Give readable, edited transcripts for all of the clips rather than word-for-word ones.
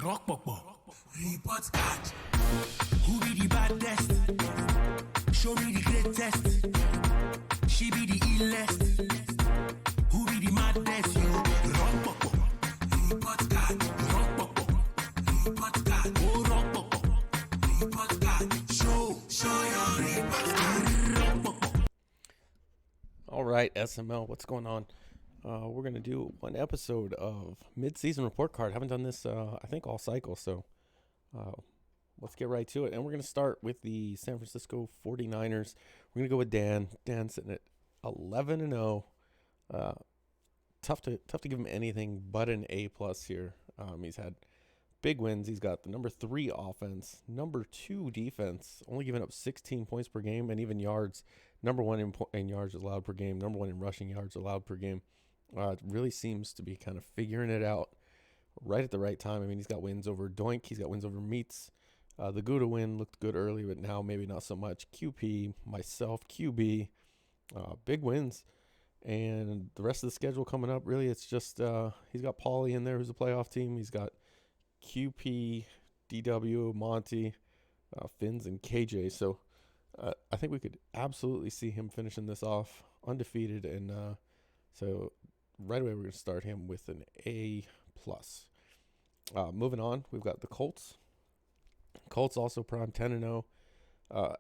Rock Papa. Report card. Who be the baddest? Show me the greatest. She be the illest. Who be the maddest? You Rock Papa. Report card. Rock Papa. Report card. Oh Rock Papa. Report card. Show your report card. Rock Papa. All right, SML, what's going on? We're going to do one episode of Midseason Report Card. Haven't done this, I think, all cycle, so let's get right to it. And we're going to start with the San Francisco 49ers. We're going to go with Dan. Dan's sitting at 11-0. Tough to give him anything but an A+ here. He's had big wins. He's got the number 3 offense, number 2 defense, only giving up 16 points per game, and even yards. Number 1 in yards allowed per game, number 1 in rushing yards allowed per game. It really seems to be kind of figuring it out right at the right time. I mean, he's got wins over Doink. He's got wins over Meats. The Gouda win looked good early, but now maybe not so much. QP, myself, QB, big wins. And the rest of the schedule coming up, really, it's just he's got Paulie in there, who's a playoff team. He's got QP, DW, Monty, Finns, and KJ. So I think we could absolutely see him finishing this off undefeated. And so right away, we're going to start him with an A+. Moving on, we've got the Colts. Colts also prime 10-0.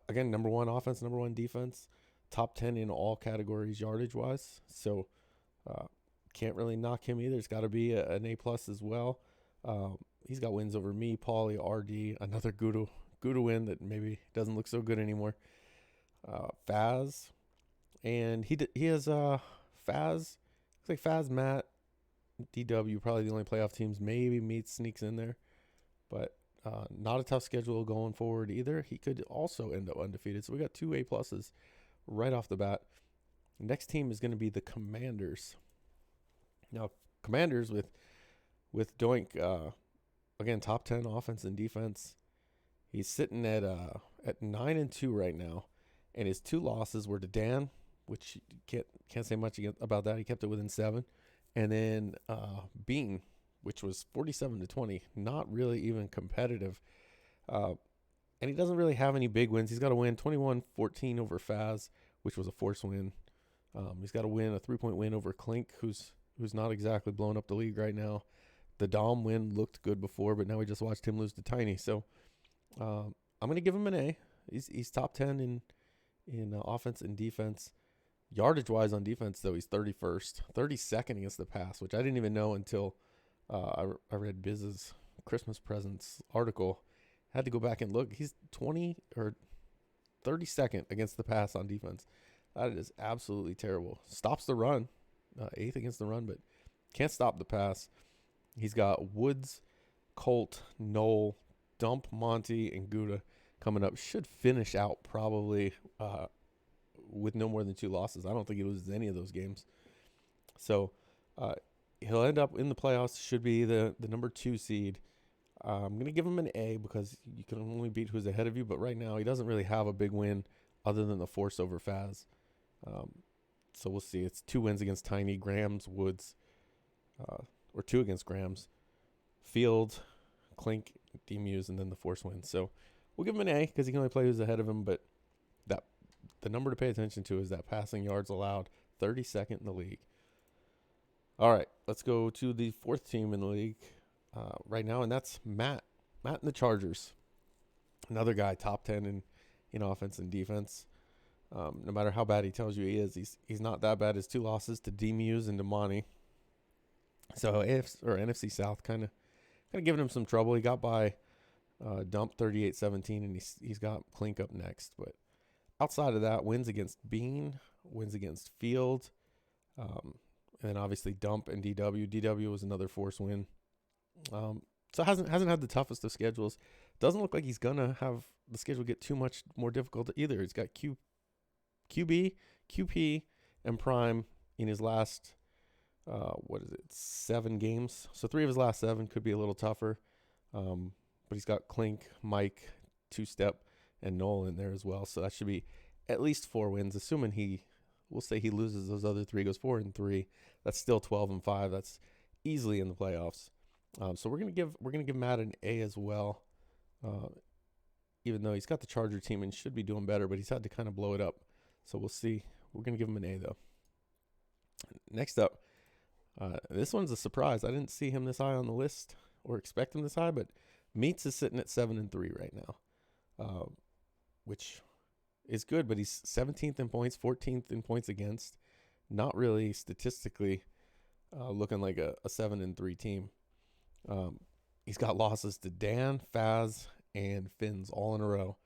Again, number 1 offense, number 1 defense. Top 10 in all categories yardage-wise. So can't really knock him either. It's got to be an A+ as well. He's got wins over me, Paulie, RD, another Gouda win that maybe doesn't look so good anymore. Faz. And he has Faz. Looks like Faz, Matt, DW, probably the only playoff teams. Maybe Meat sneaks in there. But not a tough schedule going forward either. He could also end up undefeated. So we got 2 A+ right off the bat. Next team is going to be the Commanders. Now, Commanders with Doink, again, top 10 offense and defense. He's sitting at 9-2 right now. And his 2 losses were to Dan, which can't say much about that. He kept it within 7. And then Bean, which was 47-20, not really even competitive. And he doesn't really have any big wins. He's got a win 21-14 over Faz, which was a force win. He's got a 3-point win over Clink, who's not exactly blowing up the league right now. The Dom win looked good before, but now we just watched him lose to Tiny. So I'm going to give him an A. He's top 10 in offense and defense. Yardage-wise on defense, though, he's 31st. 32nd against the pass, which I didn't even know until I read Biz's Christmas presents article. Had to go back and look. He's 32nd against the pass on defense. That is absolutely terrible. Stops the run. 8th against the run, but can't stop the pass. He's got Woods, Colt, Knoll, Dump, Monty, and Gouda coming up. Should finish out probably with no more than 2 losses. I don't think he loses any of those games. So he'll end up in the playoffs. Should be the number 2 seed. I'm going to give him an A because you can only beat who's ahead of you. But right now, he doesn't really have a big win other than the force over Faz. So we'll see. It's 2 wins against Tiny, Grams, Woods, or 2 against Grams, Field, Clink, D-Muse, and then the force win. So we'll give him an A because he can only play who's ahead of him. But the number to pay attention to is that passing yards allowed, 32nd in the league. All right, let's go to the 4th team in the league right now, and that's Matt. Matt and the Chargers. Another guy, top 10 in offense and defense. No matter how bad he tells you he is, he's not that bad. His 2 losses to D-Muse and to Monty. So NFC South kind of giving him some trouble. He got by Dump 38-17, and he's got Clink up next. But outside of that, wins against Bean, wins against Field, and then obviously Dump and DW. DW was another force win. So hasn't had the toughest of schedules. Doesn't look like he's gonna have the schedule get too much more difficult either. He's got QB, QP, and Prime in his last 7 games. So 3 of his last 7 could be a little tougher. But he's got Clink, Mike, 2-step, and Noel in there as well. So that should be at least 4 wins, assuming we'll say he loses those other 3, goes 4-3. That's still 12-5. That's easily in the playoffs. So we're gonna give Matt an A as well. Even though he's got the Charger team and should be doing better, but he's had to kind of blow it up. So we'll see. We're gonna give him an A though. Next up, this one's a surprise. I didn't see him this high on the list or expect him this high, but Meats is sitting at 7-3 right now, which is good. But he's 17th in points, 14th in points against. Not really statistically looking like a 7-3 team. He's got losses to Dan, Faz, and Finns all in a row.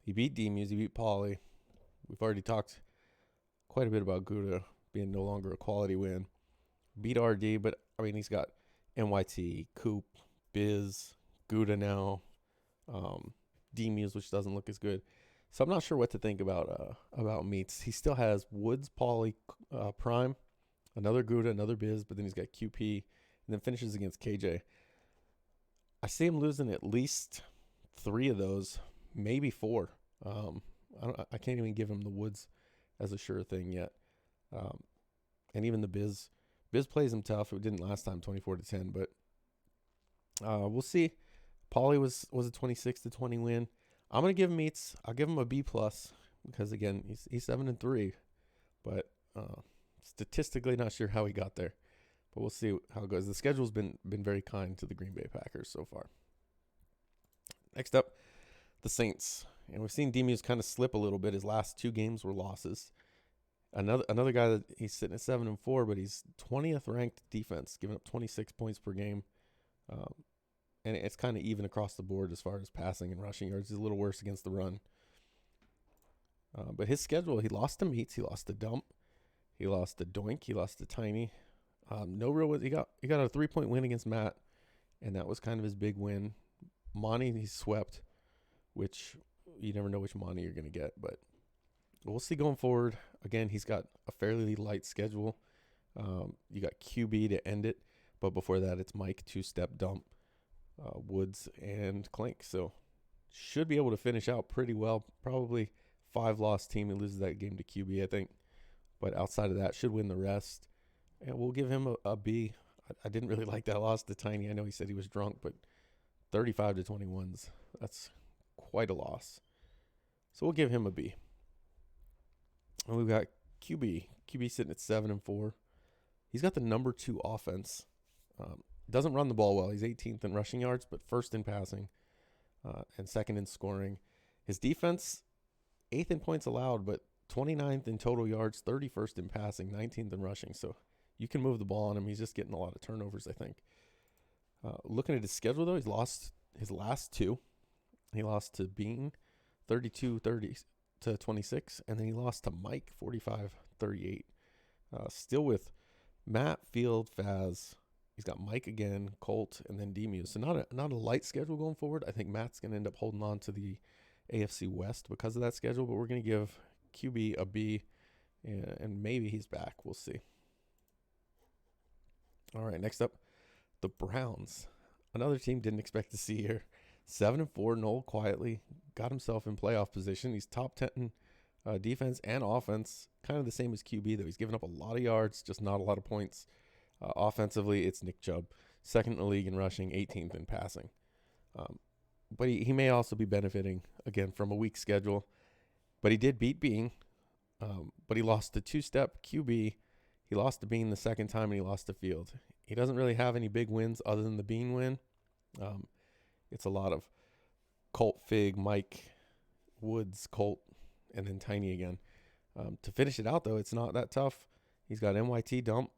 He beat D-Muse, he beat Pauly. We've already talked quite a bit about Gouda being no longer a quality win. Beat RD, but I mean, he's got NYT, Coop, Biz, Gouda now, D-Muse, which doesn't look as good. So I'm not sure what to think about Meats. He still has Woods, Pauly, Prime, another Gouda, another Biz, but then he's got QP, and then finishes against KJ. I see him losing at least 3 of those, maybe 4. I can't even give him the Woods as a sure thing yet. And even the Biz plays him tough. It didn't last time, 24-10, but we'll see. Pauly was a 26-20 win. I'm gonna give Meats. I'll give him a B+ because again he's 7-3, but statistically not sure how he got there. But we'll see how it goes. The schedule's been very kind to the Green Bay Packers so far. Next up, the Saints. And we've seen D-Muse kind of slip a little bit. His last 2 games were losses. Another guy that he's sitting at 7-4, but he's 20th ranked defense, giving up 26 points per game. And it's kind of even across the board as far as passing and rushing yards. He's a little worse against the run. But his schedule, he lost to Meats, he lost to Dump, he lost to Doink, he lost to Tiny. No real. He got a 3-point win against Matt, and that was kind of his big win. Monty, he swept, which you never know which Monty you're going to get, but we'll see going forward. Again, he's got a fairly light schedule. You got QB to end it, but before that, it's Mike, 2-step, Dump, Woods, and Clink. So should be able to finish out pretty well. Probably 5-loss team. He loses that game to QB, I think. But outside of that, should win the rest. And we'll give him a B. I didn't really like that loss to Tiny. I know he said he was drunk, but 35-21's that's quite a loss. So we'll give him a B. And we've got QB. QB sitting at 7-4. He's got the number 2 offense. Doesn't run the ball well. He's 18th in rushing yards, but first in passing and second in scoring. His defense, 8th in points allowed, but 29th in total yards, 31st in passing, 19th in rushing. So you can move the ball on him. He's just getting a lot of turnovers, I think. Looking at his schedule, though, he's lost his last 2. He lost to Bean, 32-26, and then he lost to Mike, 45-38. Still with Matt, Field, Faz. He's got Mike again, Colt, and then D-Muse. So not a light schedule going forward. I think Matt's going to end up holding on to the AFC West because of that schedule, but we're going to give QB a B, and maybe he's back. We'll see. All right, next up, the Browns. Another team didn't expect to see here. 7-4, Noel quietly got himself in playoff position. He's top 10 defense and offense, kind of the same as QB, though. He's given up a lot of yards, just not a lot of points. Offensively, it's Nick Chubb, 2nd in the league in rushing, 18th in passing. But he may also be benefiting, again, from a weak schedule. But he did beat Bean, but he lost to 2-step QB. He lost to Bean the second time, and he lost to Field. He doesn't really have any big wins other than the Bean win. It's a lot of Colt, Fig, Mike, Woods, Colt, and then Tiny again. To finish it out, though, it's not that tough. He's got NYT, Dump.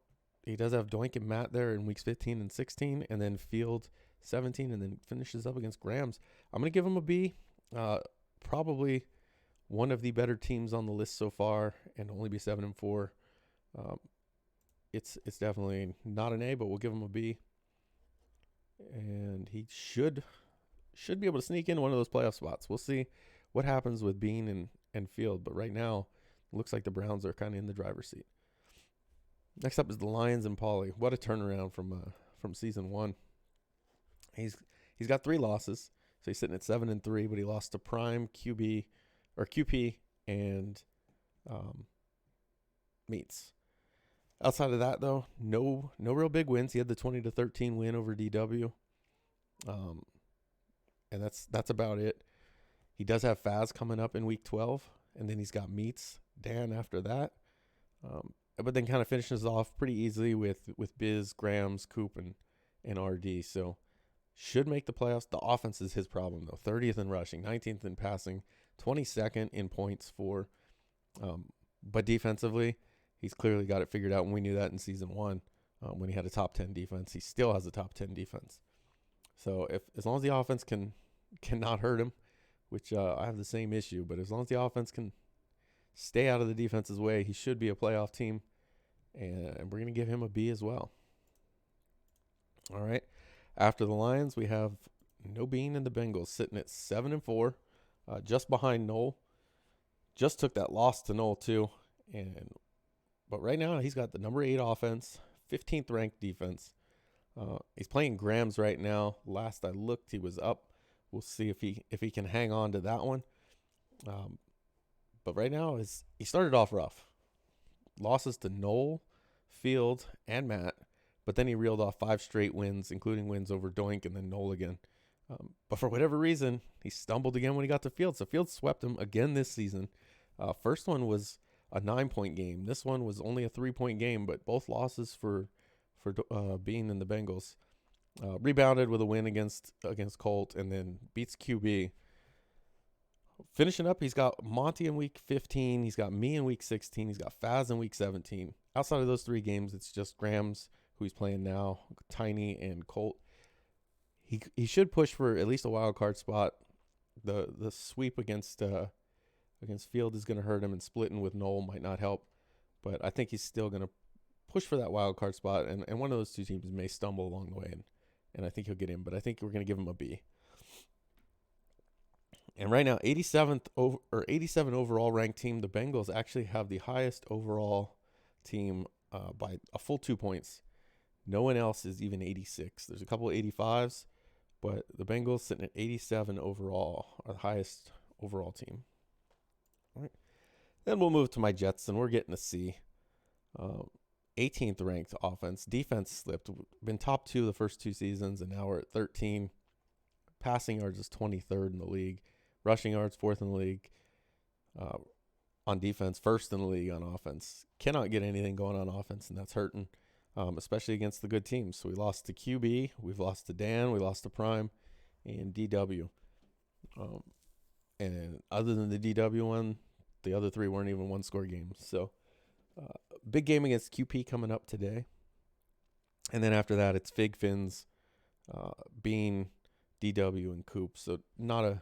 He does have Doink and Matt there in weeks 15 and 16, and then Field 17, and then finishes up against Grams. I'm going to give him a B. Probably one of the better teams on the list so far, and only be 7-4. It's definitely not an A, but we'll give him a B. And he should be able to sneak in one of those playoff spots. We'll see what happens with Bean and Field, but right now it looks like the Browns are kind of in the driver's seat. Next up is the Lions and Pauly. What a turnaround from season 1. He's got 3 losses, so he's sitting at 7-3, but he lost to Prime, QP, and Meats. Outside of that, though, no real big wins. He had the 20-13 win over DW, and that's about it. He does have Faz coming up in week 12, and then he's got Meets Dan after that. But then kind of finishes off pretty easily with Biz, Grams, Coop, and RD. So should make the playoffs. The offense is his problem, though. 30th in rushing, 19th in passing, 22nd in points for. But defensively, he's clearly got it figured out, and we knew that in season 1 when he had a top 10 defense. He still has a top 10 defense. So as long as the offense cannot hurt him, which I have the same issue, but as long as the offense can stay out of the defense's way, he should be a playoff team, and we're going to give him a B as well. All right. After the Lions, we have no Bean and the Bengals sitting at 7-4, just behind Noel. Just took that loss to Noel too, but right now he's got the number 8 offense, 15th ranked defense. He's playing Grams right now. Last I looked, he was up. We'll see if he can hang on to that one. But right now he started off rough. Losses to Noel, Field, and Matt. But then he reeled off 5 straight wins, including wins over Doink and then Noel again. But for whatever reason, he stumbled again when he got to Field. So Field swept him again this season. First one was a 9-point game. This one was only a 3-point game, but both losses for Bean and the Bengals. Rebounded with a win against Colt, and then beats QB. Finishing up, he's got Monty in week 15. He's got me in week 16. He's got Faz in week 17. Outside of those 3 games, it's just Grams, who he's playing now, Tiny, and Colt. He should push for at least a wild card spot. The sweep against Field is going to hurt him, and splitting with Noel might not help. But I think he's still going to push for that wild card spot, and one of those 2 teams may stumble along the way, and I think he'll get in. But I think we're going to give him a B. And right now, 87 overall ranked team. The Bengals actually have the highest overall team by a full 2 points. No one else is even 86. There's a couple of 85s, but the Bengals sitting at 87 overall are the highest overall team. All right. Then we'll move to my Jets, and we're getting a C. 18th ranked offense. Defense slipped. Been top 2 the first 2 seasons, and now we're at 13. Passing yards is 23rd in the league. Rushing yards, 4th in the league. On defense, 1st in the league on offense. Cannot get anything going on offense, and that's hurting, especially against the good teams. So we lost to QB, we've lost to Dan, we lost to Prime, and DW. And other than the DW one, the other 3 weren't even 1-score games. So big game against QP coming up today. And then after that, it's Fig, Fins, Bean, DW, and Coop. So not a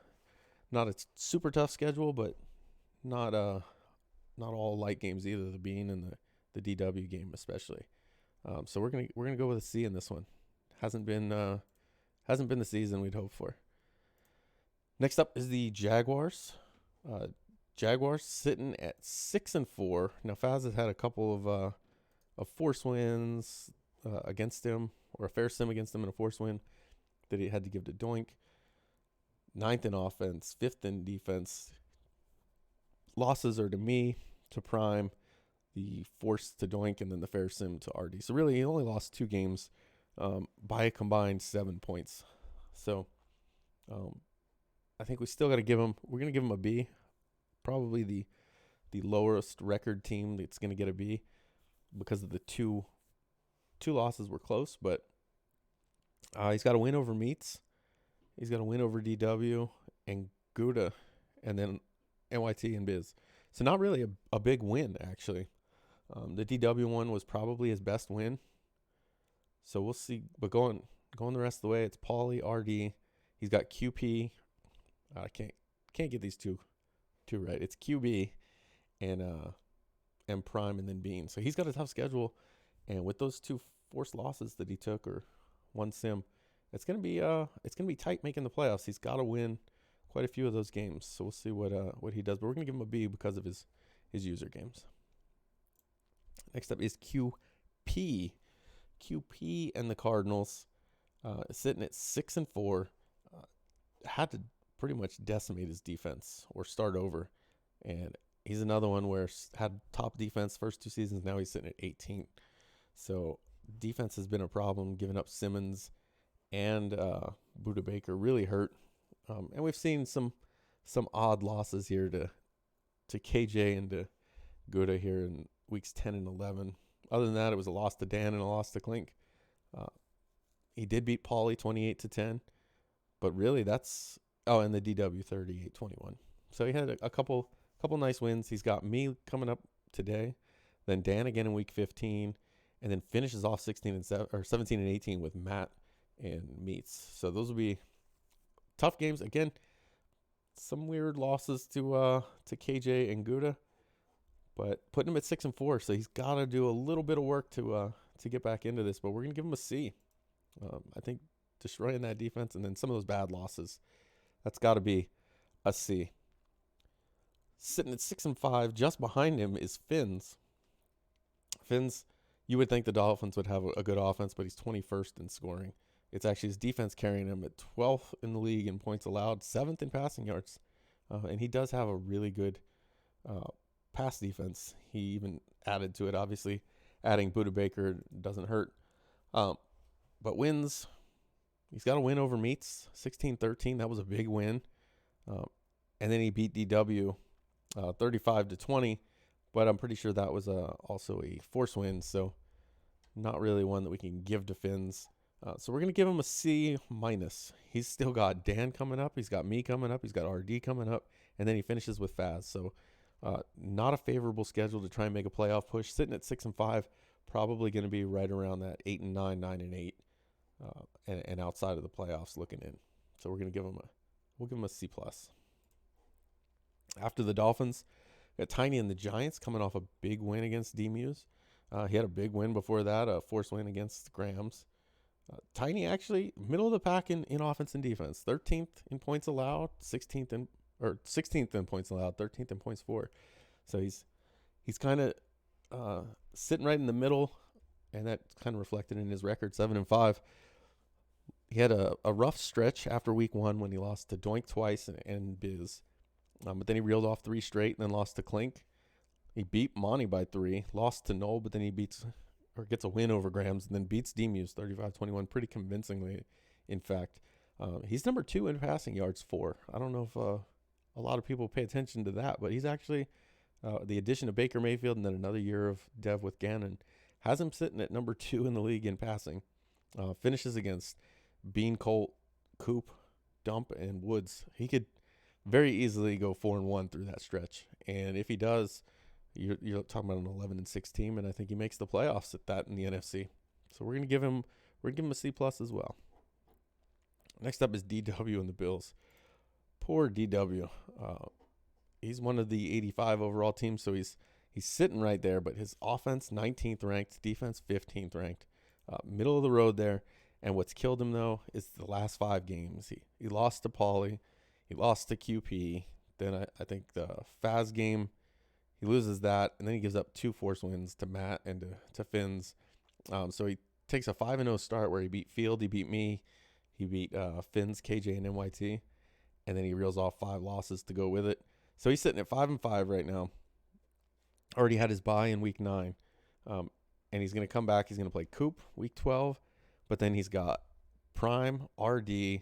super tough schedule, but not all light games either. The Bean and the DW game especially. So we're gonna go with a C in this one. Hasn't been the season we'd hoped for. Next up is the Jaguars. Jaguars sitting at 6-4. Now Faz has had a couple of force wins against him, or a fair sim against him, and a force win that he had to give to Doink. 9th in offense, 5th in defense. Losses are to me, to Prime, the force to Doink, and then the fair sim to RD. So really, he only lost 2 games by a combined 7 points. So I think we still got to give him. We're gonna give him a B. Probably the lowest record team that's gonna get a B because of the two losses were close, but he's got a win over Meats. He's got a win over DW and Gouda, and then NYT and Biz. So not really a big win, actually. The DW one was probably his best win. So we'll see. But going the rest of the way, it's Pauly, RD. He's got QP. I can't get these two right. It's QB and Prime, and then Bean. So he's got a tough schedule. And with those 2 forced losses that he took, or 1 sim, it's gonna be tight making the playoffs. He's got to win quite a few of those games. So we'll see what he does. But we're gonna give him a B because of his user games. Next up is QP. QP and the Cardinals sitting at 6-4. Had to pretty much decimate his defense or start over, and he's another one where had top defense first 2 seasons. Now he's sitting at 18th. So defense has been a problem, giving up Simmons and Buda Baker really hurt. And we've seen some odd losses here to KJ and to Guda here in weeks 10 and 11. Other than that, it was a loss to Dan and a loss to Klink. He did beat Paulie 28-10, but really that's and the DW 38-21. So he had a couple nice wins. He's got me coming up today, then Dan again in week 15, and then finishes off 17 and 18 with Matt and Meats. So those will be tough games. Again, some weird losses to KJ and Guda, but putting him at 6-4. So he's got to do a little bit of work to get back into this. But we're gonna give him a C. I think destroying that defense and then some of those bad losses, that's got to be a C. Sitting at 6-5, just behind him is Finns. Finns, you would think the Dolphins would have a good offense, but he's 21st in scoring. It's actually his defense carrying him at 12th in the league in points allowed, 7th in passing yards. And he does have a really good pass defense. He even added to it, obviously. Adding Buda Baker doesn't hurt. But wins, he's got a win over Meats, 16-13. That was a big win. And then he beat DW 35-20. But I'm pretty sure that was also a force win. So not really one that we can give to Finns. So we're going to give him a C-. He's still got Dan coming up. He's got me coming up. He's got RD coming up. And then he finishes with Faz. So not a favorable schedule to try and make a playoff push. Sitting at 6-5, probably going to be right around that 8-9, 9-8, and outside of the playoffs looking in. So we're going to give him a C+. After the Dolphins, we got Tiny and the Giants coming off a big win against D-Muse. He had a big win before that, a forced win against the Grams. Tiny actually middle of the pack in offense and defense. 13th in points allowed, 16th in points allowed, 13th in points for. So he's kind of sitting right in the middle, and that kind of reflected in his record, 7-5. He had a rough stretch after week 1 when he lost to Doink twice and Biz. But then he reeled off 3 straight and then lost to Klink. He beat Monty by 3, lost to Noel, but then he gets a win over Grams and then beats D-Muse 35-21 pretty convincingly, in fact. He's number 2 in passing yards for. I don't know if a lot of people pay attention to that, but he's actually the addition of Baker Mayfield and then another year of Dev with Gannon has him sitting at number 2 in the league in passing. Finishes against Bean, Colt, Coop, Dump, and Woods. He could very easily go 4-1 through that stretch. And if he does, you're talking about an 11-6 team, and I think he makes the playoffs at that in the NFC. So we're gonna give him a C+ as well. Next up is DW and the Bills. Poor DW. He's one of the 85 overall teams, so he's sitting right there. But his offense 19th ranked, defense 15th ranked, middle of the road there. And what's killed him though is the last 5 games. He lost to Paulie, he lost to QP. Then I think the Faz game, he loses that, and then he gives up 2 force wins to Matt and to Finns. So he takes a 5-0 start where he beat Field, he beat me, he beat Finns, KJ, and NYT, and then he reels off 5 losses to go with it. So he's sitting at 5-5 right now. Already had his bye in week 9, and he's going to come back. He's going to play Coop week 12, but then he's got Prime, RD,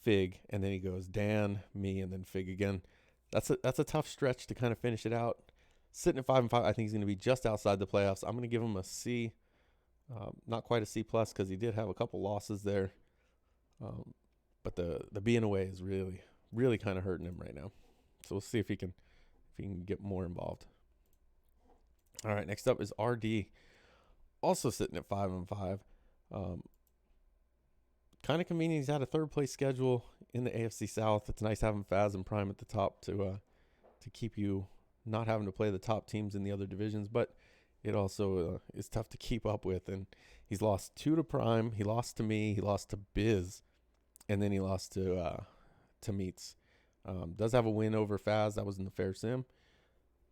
Fig, and then he goes Dan, me, and then Fig again. That's a tough stretch to kind of finish it out. Sitting at 5-5, I think he's going to be just outside the playoffs. I'm going to give him a C, not quite a C+ because he did have a couple losses there. But the being away is really, really kind of hurting him right now. So we'll see if he can get more involved. All right, next up is RD, also sitting at 5-5. Kind of convenient. He's had a 3rd place schedule in the AFC South. It's nice having Faz and Prime at the top to keep you not having to play the top teams in the other divisions, but it also is tough to keep up with. And he's lost 2 to Prime, he lost to me, he lost to Biz, and then he lost to Meats. Does have a win over Faz. That was in the Fair Sim.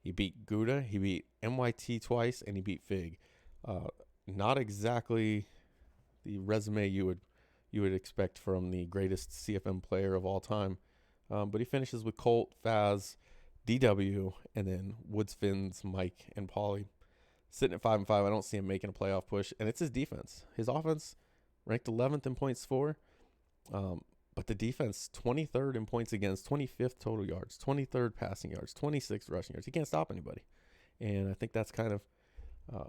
He beat Gouda, he beat NYT twice, and he beat Fig. Not exactly the resume you would expect from the greatest CFM player of all time. But he finishes with Colt, Faz, DW, and then Woods, Finns, Mike, and Pauly. Sitting at 5-5, I don't see him making a playoff push, and it's his defense. His offense ranked 11th in points for, but the defense 23rd in points against, 25th total yards, 23rd passing yards, 26th rushing yards. He can't stop anybody, and I think that's kind of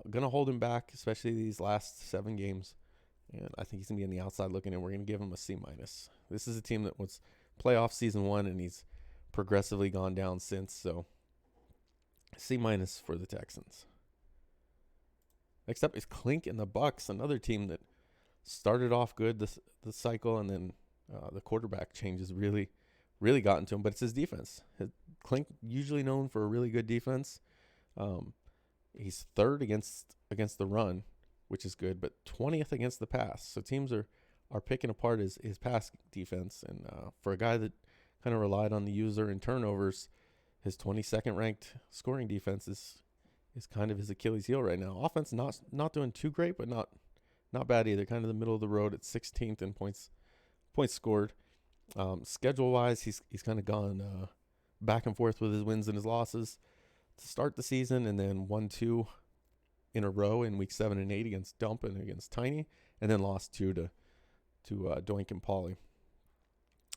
going to hold him back, especially these last 7 games. And I think he's going to be on the outside looking in. We're going to give him a C-. This is a team that was playoff season 1, and he's progressively gone down since. So C- for the Texans. Next up is Clink and the Bucks, another team that started off good the cycle, and then the quarterback changes really gotten to him. But it's his defense. Clink usually known for a really good defense. He's 3rd against the run, which is good, but 20th against the pass. So teams are picking apart his pass defense. And for a guy that kind of relied on the user and turnovers, his 22nd ranked scoring defense is kind of his Achilles heel right now. Offense not doing too great, but not bad either. Kind of the middle of the road at 16th in points scored. Schedule wise, he's kind of gone back and forth with his wins and his losses to start the season, and then 1-2 in a row in week 7 and 8 against Dump and against Tiny, and then lost 2 to Doink and Pauly.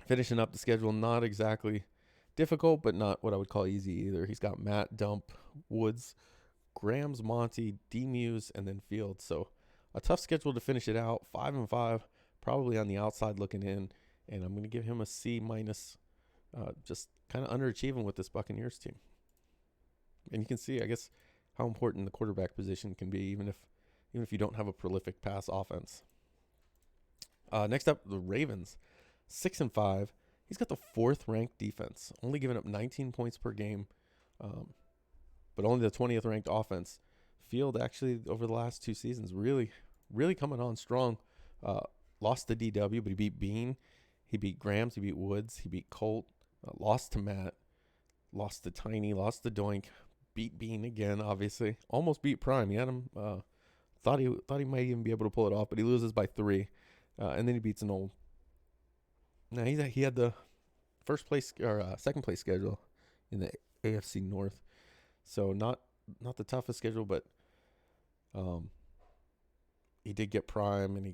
Finishing up the schedule, not exactly difficult, but not what I would call easy either. He's got Matt, Dump, Woods, Grams, Monty, D-Muse, and then Field. So a tough schedule to finish it out. 5-5, probably on the outside looking in, and I'm going to give him a C-, just kind of underachieving with this Buccaneers team. And you can see, I guess, how important the quarterback position can be, even if you don't have a prolific pass offense. Next up, the Ravens, 6-5. He's got the 4th ranked defense, only giving up 19 points per game, but only the 20th ranked offense. Field actually over the last 2 seasons really coming on strong. Lost to DW, but he beat Bean, he beat Grams, he beat Woods, he beat Colt, lost to Matt, lost to Tiny, lost to Doink, beat Bean again, obviously, almost beat Prime. He had him. Thought he might even be able to pull it off, but he loses by 3, and then he beats an old. Now he had the first place or second place schedule in the AFC North, so not the toughest schedule, but he did get Prime, and he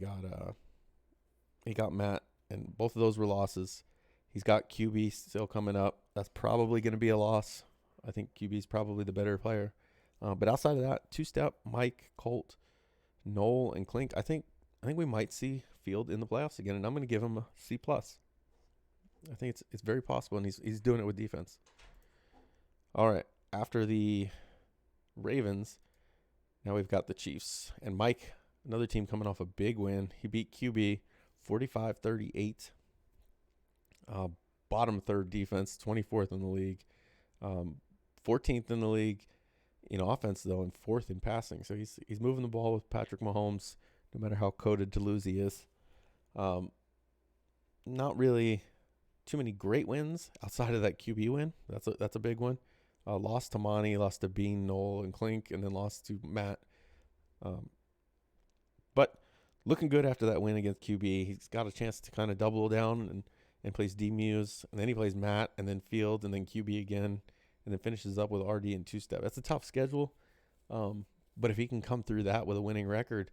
got Matt, and both of those were losses. He's got QB still coming up. That's probably going to be a loss. I think QB is probably the better player, but outside of that, 2-step Mike, Colt, Noel, and Clink. I think we might see Field in the playoffs again, and I'm going to give him a C+. I think it's very possible, and he's doing it with defense. All right, after the Ravens, now we've got the Chiefs. And Mike, another team coming off a big win. He beat QB 45-38. Bottom 3rd defense, 24th in the league. 14th in the league in offense, though, and 4th in passing. So he's moving the ball with Patrick Mahomes, no matter how coded to lose he is. Not really too many great wins outside of that QB win. That's a big one. Lost to Monty, lost to Bean, Noel, and Clink, and then lost to Matt. But looking good after that win against QB. He's got a chance to kind of double down and plays D-Muse, and then he plays Matt, and then Field, and then QB again, and then finishes up with RD and 2-step. That's a tough schedule, but if he can come through that with a winning record,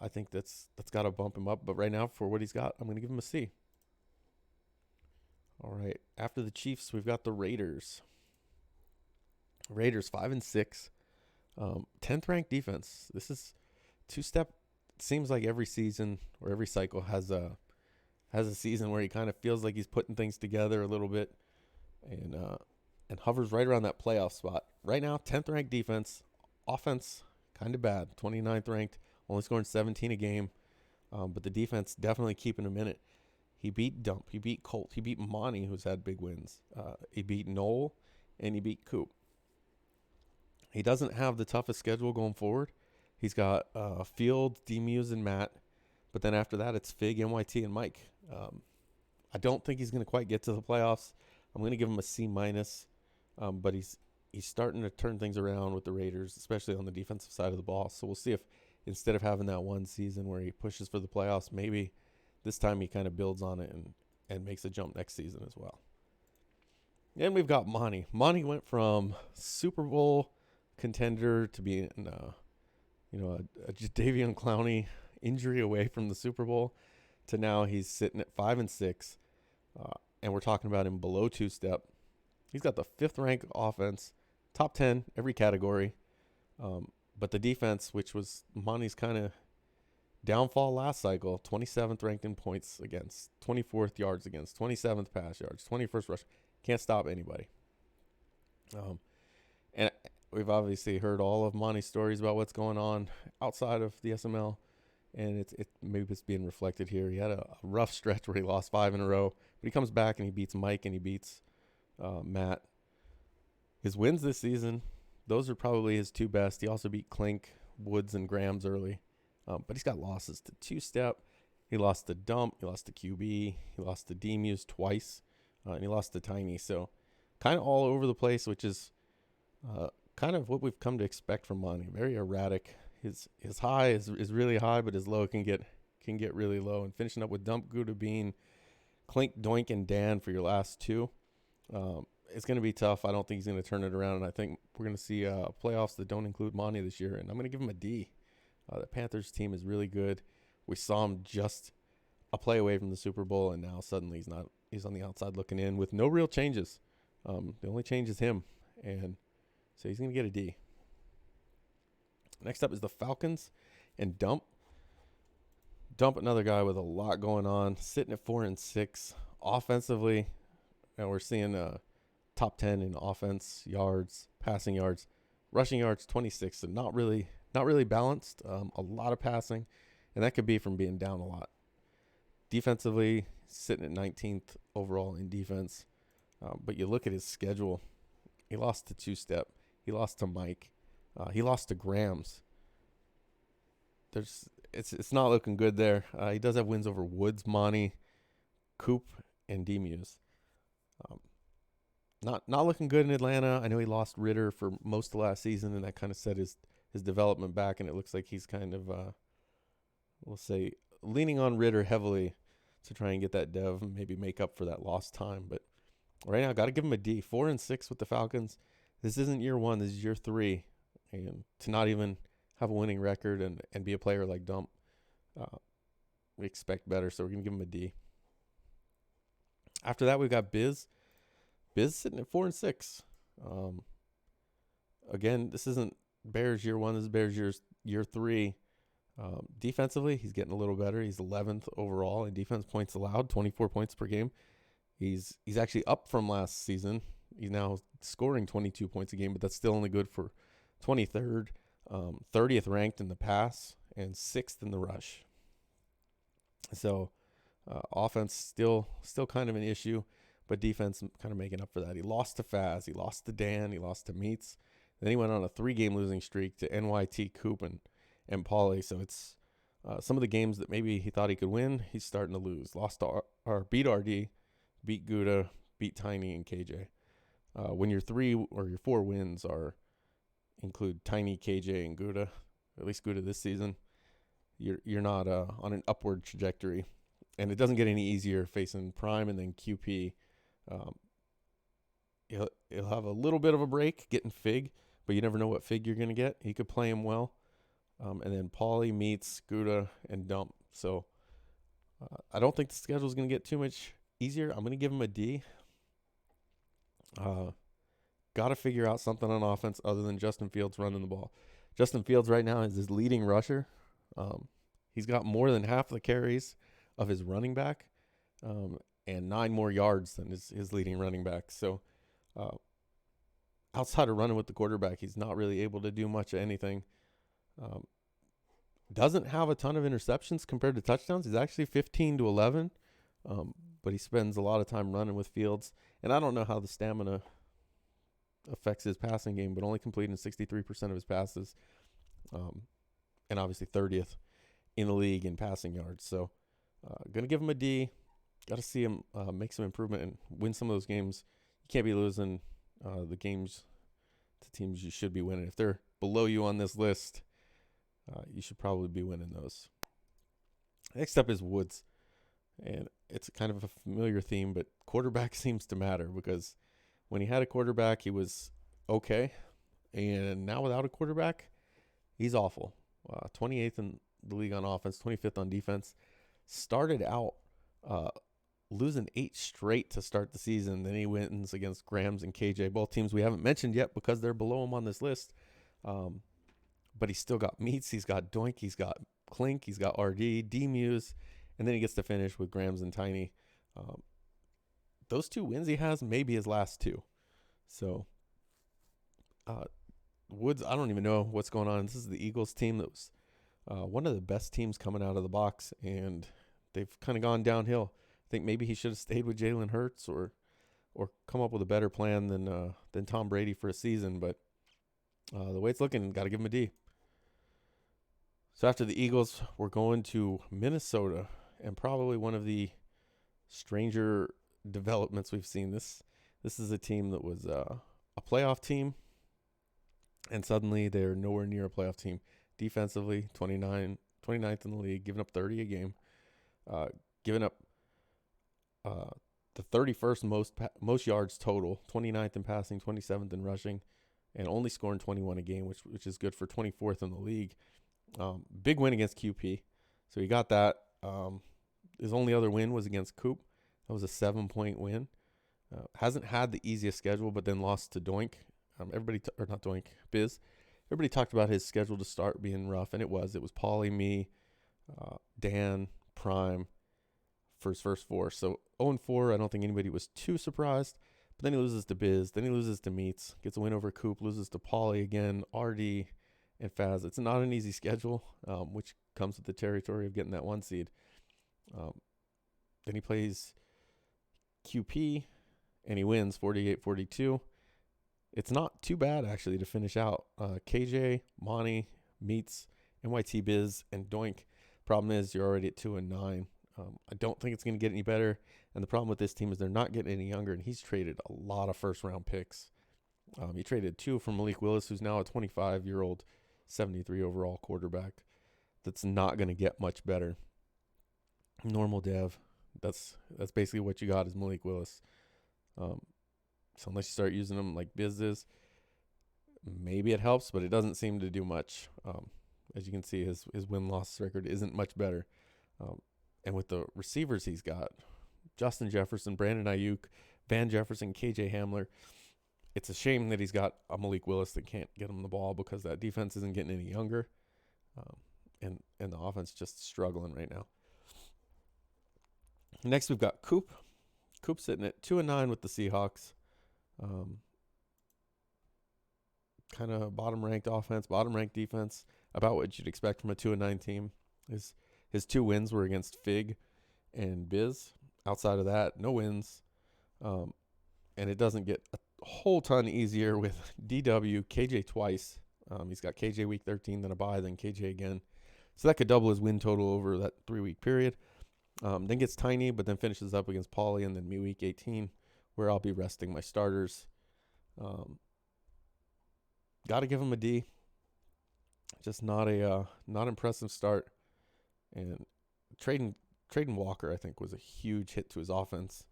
I think that's got to bump him up. But right now, for what he's got, I'm going to give him a C. All right, after the Chiefs, we've got the Raiders. Raiders 5-6, 10th ranked defense. This is 2-step. It seems like every season or every cycle has a season where he kind of feels like he's putting things together a little bit, and hovers right around that playoff spot. Right now, 10th ranked defense, offense kind of bad, 29th ranked, only scoring 17 a game, but the defense definitely keeping him in it. He beat Dump, he beat Colt, he beat Monty, who's had big wins. He beat Noel, and he beat Coop. He doesn't have the toughest schedule going forward. He's got Field, D-Muse, and Matt, but then after that, it's Fig, NYT, and Mike. I don't think he's going to quite get to the playoffs. I'm going to give him a C-, but he's starting to turn things around with the Raiders, especially on the defensive side of the ball. So we'll see if instead of having that one season where he pushes for the playoffs, maybe this time he kind of builds on it and makes a jump next season as well. And we've got Monty. Monty went from Super Bowl contender to being, a Jadeveon Clowney injury away from the Super Bowl to now he's sitting at 5-6, and we're talking about him below two-step. He's got the 5th ranked offense, top 10 every category, but the defense, which was Monty's kind of downfall last cycle, 27th ranked in points against, 24th yards against, 27th pass yards, 21st rush. Can't stop anybody. And we've obviously heard all of Monty's stories about what's going on outside of the SML, and maybe it's being reflected here. He had a rough stretch where he lost 5 in a row, but he comes back and he beats Mike and he beats Matt. His wins this season, those are probably his 2 best. He also beat Clink, Woods, and Grams early. But he's got losses to two-step. He lost to Dump. He lost to QB. He lost to D-Muse twice. And he lost to Tiny. So kind of all over the place, which is kind of what we've come to expect from Monty. Very erratic. His high is really high, but his low can get really low. And finishing up with Dump, Gouda, Bean, Clink, Doink, and Dan for your last 2. It's going to be tough. I don't think he's going to turn it around. And I think we're going to see playoffs that don't include Monty this year. And I'm going to give him a D. The Panthers team is really good. We saw him just a play away from the Super Bowl, and now suddenly he's on the outside looking in with no real changes. The only change is him, and so he's going to get a D. Next up is the Falcons and Dump. Dump, another guy with a lot going on, sitting at 4-6 offensively. Now we're seeing top 10 in offense, yards, passing yards, rushing yards, 26. So not really balanced. A lot of passing, and that could be from being down a lot. Defensively, sitting at 19th overall in defense. But you look at his schedule. He lost to two-step. He lost to Mike. He lost to Grams. It's not looking good there. He does have wins over Woods, Monty, Coop, and D-Muse. Not looking good in Atlanta. I know he lost Ritter for most of last season, and that kind of set his development back, and it looks like he's kind of, we'll say, leaning on Ritter heavily to try and get that dev and maybe make up for that lost time. But right now, got to give him a D. 4-6 with the Falcons. This isn't year 1. This is year 3. And to not even have a winning record and be a player like Dump, we expect better, so we're going to give him a D. After that, we've got Biz. Biz sitting at 4-6. Again, this isn't Bears year 1. This is Bears year 3. Defensively, he's getting a little better. He's 11th overall in defense points allowed, 24 points per game. He's actually up from last season. He's now scoring 22 points a game, but that's still only good for 23rd, 30th ranked in the pass, and 6th in the rush. So offense still kind of an issue, but defense kind of making up for that. He lost to Faz. He lost to Dan. He lost to Meats. Then he went on a 3-game losing streak to NYT, Coop, and Pauly. So it's some of the games that maybe he thought he could win, he's starting to lose. Lost to beat RD, beat Gouda, beat Tiny, and KJ. When your 3 or your 4 wins include Tiny, KJ, and Gouda, at least Gouda this season, you're not on an upward trajectory. And it doesn't get any easier facing Prime and then QP. He'll have a little bit of a break getting Fig, but you never know what Fig you're going to get. He could play him well. And then Pauly, Meats, Gouda, and Dump. So I don't think the schedule is going to get too much easier. I'm going to give him a D. Got to figure out something on offense other than Justin Fields running the ball. Justin Fields right now is his leading rusher. He's got more than half the carries of his running back, and 9 more yards than his leading running back. So outside of running with the quarterback, he's not really able to do much of anything. Doesn't have a ton of interceptions compared to touchdowns. He's actually 15-11, but he spends a lot of time running with Fields. And I don't know how the stamina affects his passing game, but only completing 63% of his passes, and obviously 30th in the league in passing yards. So going to give him a D. Got to see him make some improvement and win some of those games. You can't be losing the games to teams you should be winning. If they're below you on this list, you should probably be winning those. Next up is Woods. And it's kind of a familiar theme, but quarterback seems to matter because When he had a quarterback, he was okay. And now without a quarterback, he's awful. 28th in the league on offense, 25th on defense. Started out uh, losing 8 straight to start the season. Then he wins against Grams and KJ, both teams we haven't mentioned yet because they're below him on this list. But he's still got Meats, he's got Doink, he's got Clink, he's got RD, D-Muse, and then he gets to finish with Grams and Tiny. Those 2 wins he has may be his last 2. So Woods, I don't even know what's going on. This is the Eagles team that was one of the best teams coming out of the box, and they've kind of gone downhill. I think maybe he should have stayed with Jalen Hurts or come up with a better plan than Tom Brady for a season. But the way it's looking, got to give him a D. So after the Eagles, we're going to Minnesota, and probably one of the stranger developments we've seen. This is a team that was a playoff team, and suddenly they're nowhere near a playoff team. Defensively, 29th in the league, giving up 30 a game, giving up the 31st most yards total, 29th in passing, 27th in rushing, and only scoring 21 a game, which is good for 24th in the league. Big win against QP, so he got that. His only other win was against Coop. That was a 7-point win. Hasn't had the easiest schedule, but then lost to Doink. Not Doink, Biz. Everybody talked about his schedule to start being rough, and it was. It was Paulie, me, Dan, Prime for his first 4. So 0-4, I don't think anybody was too surprised. But then he loses to Biz. Then he loses to Meats. Gets a win over Coop. Loses to Paulie again, RD, and Faz. It's not an easy schedule, which comes with the territory of getting that 1 seed. Then he plays QP, and he wins 48-42. It's not too bad, actually, to finish out. KJ, Monty, Meats, NYT Biz, and Doink. Problem is, you're already at 2-9. I don't think it's going to get any better. And the problem with this team is they're not getting any younger, and he's traded a lot of first-round picks. He traded 2 from Malik Willis, who's now a 25-year-old, 73 overall quarterback that's not going to get much better. Normal dev. That's basically what you got is Malik Willis. So unless you start using them like Biz is, maybe it helps, but it doesn't seem to do much. As you can see, his win-loss record isn't much better. And with the receivers he's got, Justin Jefferson, Brandon Ayuk, Van Jefferson, KJ Hamler, it's a shame that he's got a Malik Willis that can't get him the ball because that defense isn't getting any younger. And the offense just struggling right now. Next, we've got Coop. Coop sitting at 2-9 with the Seahawks. Kind of bottom-ranked offense, bottom-ranked defense, about what you'd expect from a 2-9 team. His 2 wins were against Fig and Biz. Outside of that, no wins. And it doesn't get a whole ton easier with DW, KJ twice. He's got KJ week 13, then a bye, then KJ again. So that could double his win total over that 3-week period. Then gets Tiny, but then finishes up against Paulie, and then me week 18, where I'll be resting my starters. Got to give him a D. Just not impressive start. And trading Walker, I think, was a huge hit to his offense.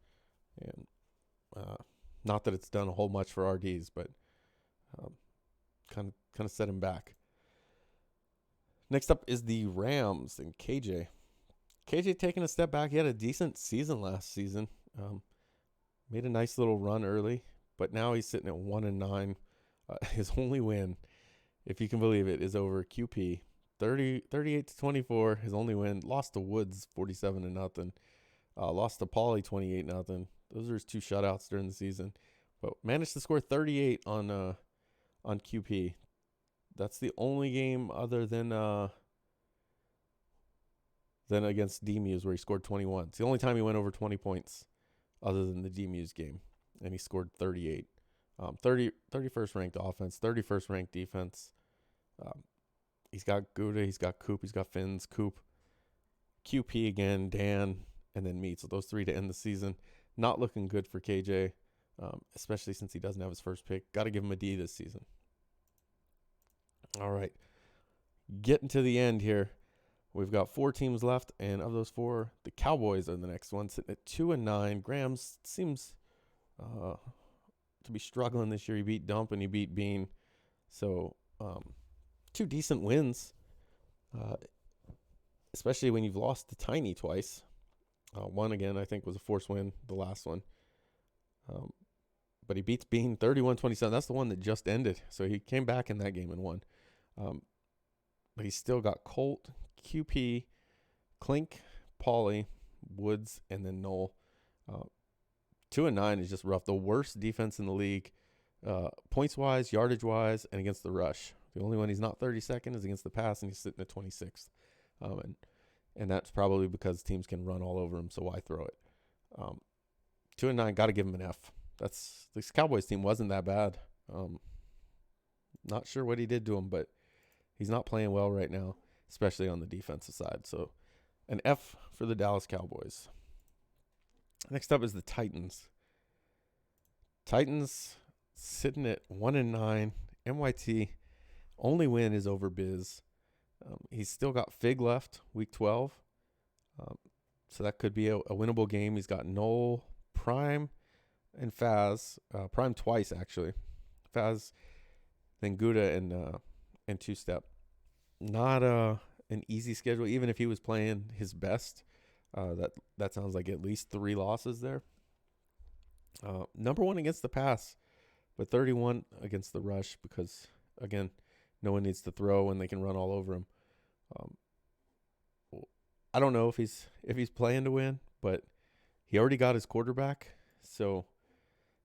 And not that it's done a whole much for RDs, but kind of set him back. Next up is the Rams and KJ. KJ taking a step back. He had a decent season last season. Made a nice little run early, but now he's sitting at 1-9. His only win, if you can believe it, is over QP. 38-24. His only win. Lost to Woods 47-0. Lost to Paulie 28-0. Those are his 2 shutouts during the season, but managed to score 38 on QP. That's the only game other than against D-Muse where he scored 21. It's the only time he went over 20 points other than the D-Muse game, and he scored 38. 31st ranked offense, 31st ranked defense. He's got Gouda, he's got Coop, he's got Fins, Coop, QP again, Dan, and then Meat. So those 3 to end the season. Not looking good for KJ, especially since he doesn't have his first pick. Got to give him a D this season. All right. Getting to the end here. We've got 4 teams left, and of those 4, the Cowboys are the next one, sitting at 2-9. Grams seems to be struggling this year. He beat Dump and he beat Bean. So 2 decent wins, especially when you've lost to Tiny twice. One, again, I think was a forced win, the last one. But he beats Bean 31-27. That's the one that just ended. So he came back in that game and won. But he's still got Colt, QP, Clink, Pauly, Woods, and then Noel. 2-9 is just rough. The worst defense in the league, points-wise, yardage-wise, and against the rush. The only one he's not 32nd is against the pass, and he's sitting at 26th. And that's probably because teams can run all over him, so why throw it? 2-9, got to give him an F. This Cowboys team wasn't that bad. Not sure what he did to him, but he's not playing well right now, especially on the defensive side. So an F for the Dallas Cowboys. Next up is the Titans. Titans sitting at 1-9. MYT only win is over Biz. He's still got Fig left, week 12. So that could be a winnable game. He's got Noel, Prime, and Faz. Prime twice, actually. Faz, then Gouda, and two-step. Not an easy schedule, even if he was playing his best. That sounds like at least 3 losses there. Number 1 against the pass, but 31 against the rush because, again, no one needs to throw and they can run all over him. I don't know if he's playing to win, but he already got his quarterback, so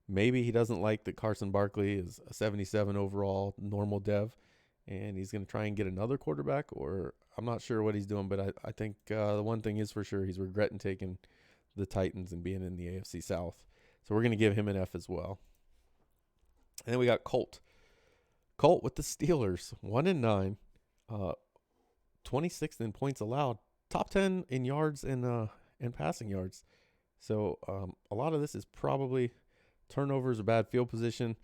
maybe he doesn't like that Carson Barkley is a 77 overall normal dev, and he's going to try and get another quarterback, or I'm not sure what he's doing, but I think the one thing is for sure he's regretting taking the Titans and being in the AFC South. So we're going to give him an F as well. And then we got Colt. Colt with the Steelers, 1-9, 26th in points allowed, top 10 in yards and passing yards. So a lot of this is probably turnovers or bad field position.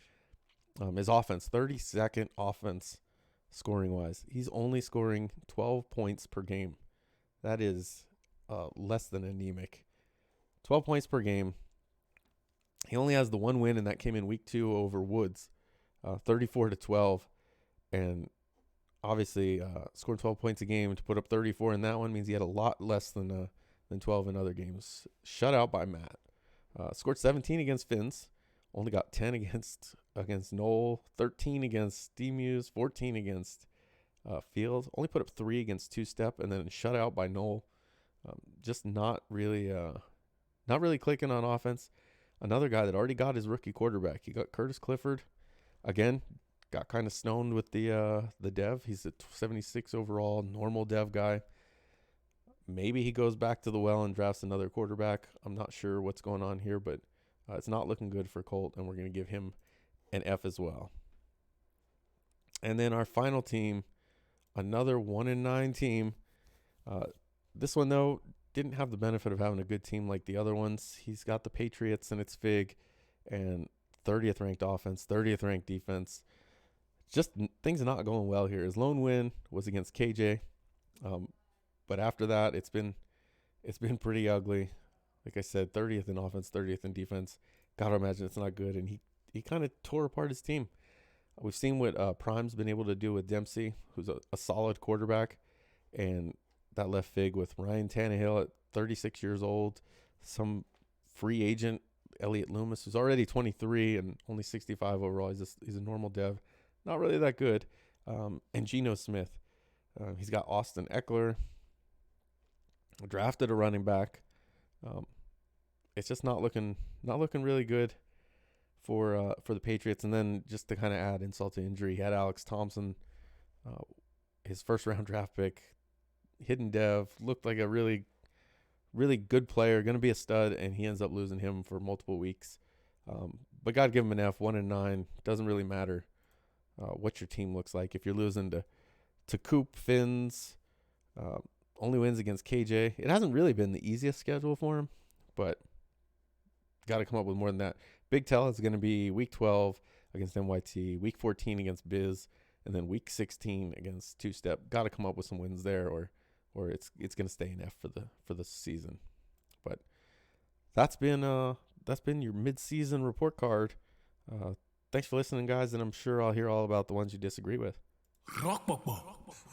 His offense, 32nd offense scoring-wise. He's only scoring 12 points per game. That is less than anemic. 12 points per game. He only has the one win, and that came in week 2 over Woods, 34-12. And obviously, scoring 12 points a game to put up 34 in that one means he had a lot less than 12 in other games. Shut out by Matt. Scored 17 against Finns. Only got 10 against Noel, 13 against Steamuse, 14 against Fields. Only put up 3 against two-step, and then shut out by Noel. Just not really clicking on offense. Another guy that already got his rookie quarterback. He got Curtis Clifford. Again, got kind of stoned with the dev. He's a 76 overall, normal dev guy. Maybe he goes back to the well and drafts another quarterback. I'm not sure what's going on here, but it's not looking good for Colt, and we're going to give him an F as well. And then our final team, another 1-9 team. This one, though, didn't have the benefit of having a good team like the other ones. He's got the Patriots, and it's Fig, and 30th ranked offense, 30th ranked defense. Just things are not going well here. His lone win was against KJ, but after that, it's been pretty ugly. Like I said, 30th in offense, 30th in defense. Gotta imagine it's not good, and he kind of tore apart his team. We've seen what Prime's been able to do with Dempsey, who's a solid quarterback, and that left Fig with Ryan Tannehill at 36 years old, some free agent, Elliott Loomis, who's already 23 and only 65 overall. He's a normal dev. Not really that good. And Geno Smith. He's got Austin Eckler. Drafted a running back. It's just not looking really good for the Patriots. And then just to kind of add insult to injury, he had Alex Thompson, his first round draft pick, hidden dev, looked like a really, really good player, going to be a stud, and he ends up losing him for multiple weeks. But got to give him an F, 1-9. Doesn't really matter what your team looks like. If you're losing to Coop, Finns, only wins against KJ. It hasn't really been the easiest schedule for him, but got to come up with more than that. Big Tell is going to be week 12 against NYT, week 14 against Biz, and then week 16 against Two Step. Got to come up with some wins there, or it's going to stay in F for the season. But that's been your mid-season report card. Thanks for listening, guys, and I'm sure I'll hear all about the ones you disagree with. Rock Popo.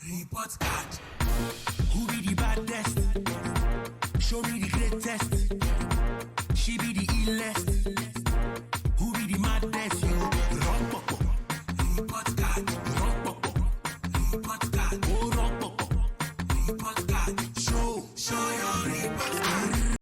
Report card. Who be the baddest? Show me the greatest. She be the illest. Who be the maddest? Rock Popo. Report card. Rock Popo. Report card. Oh, Rock Popo. Report card.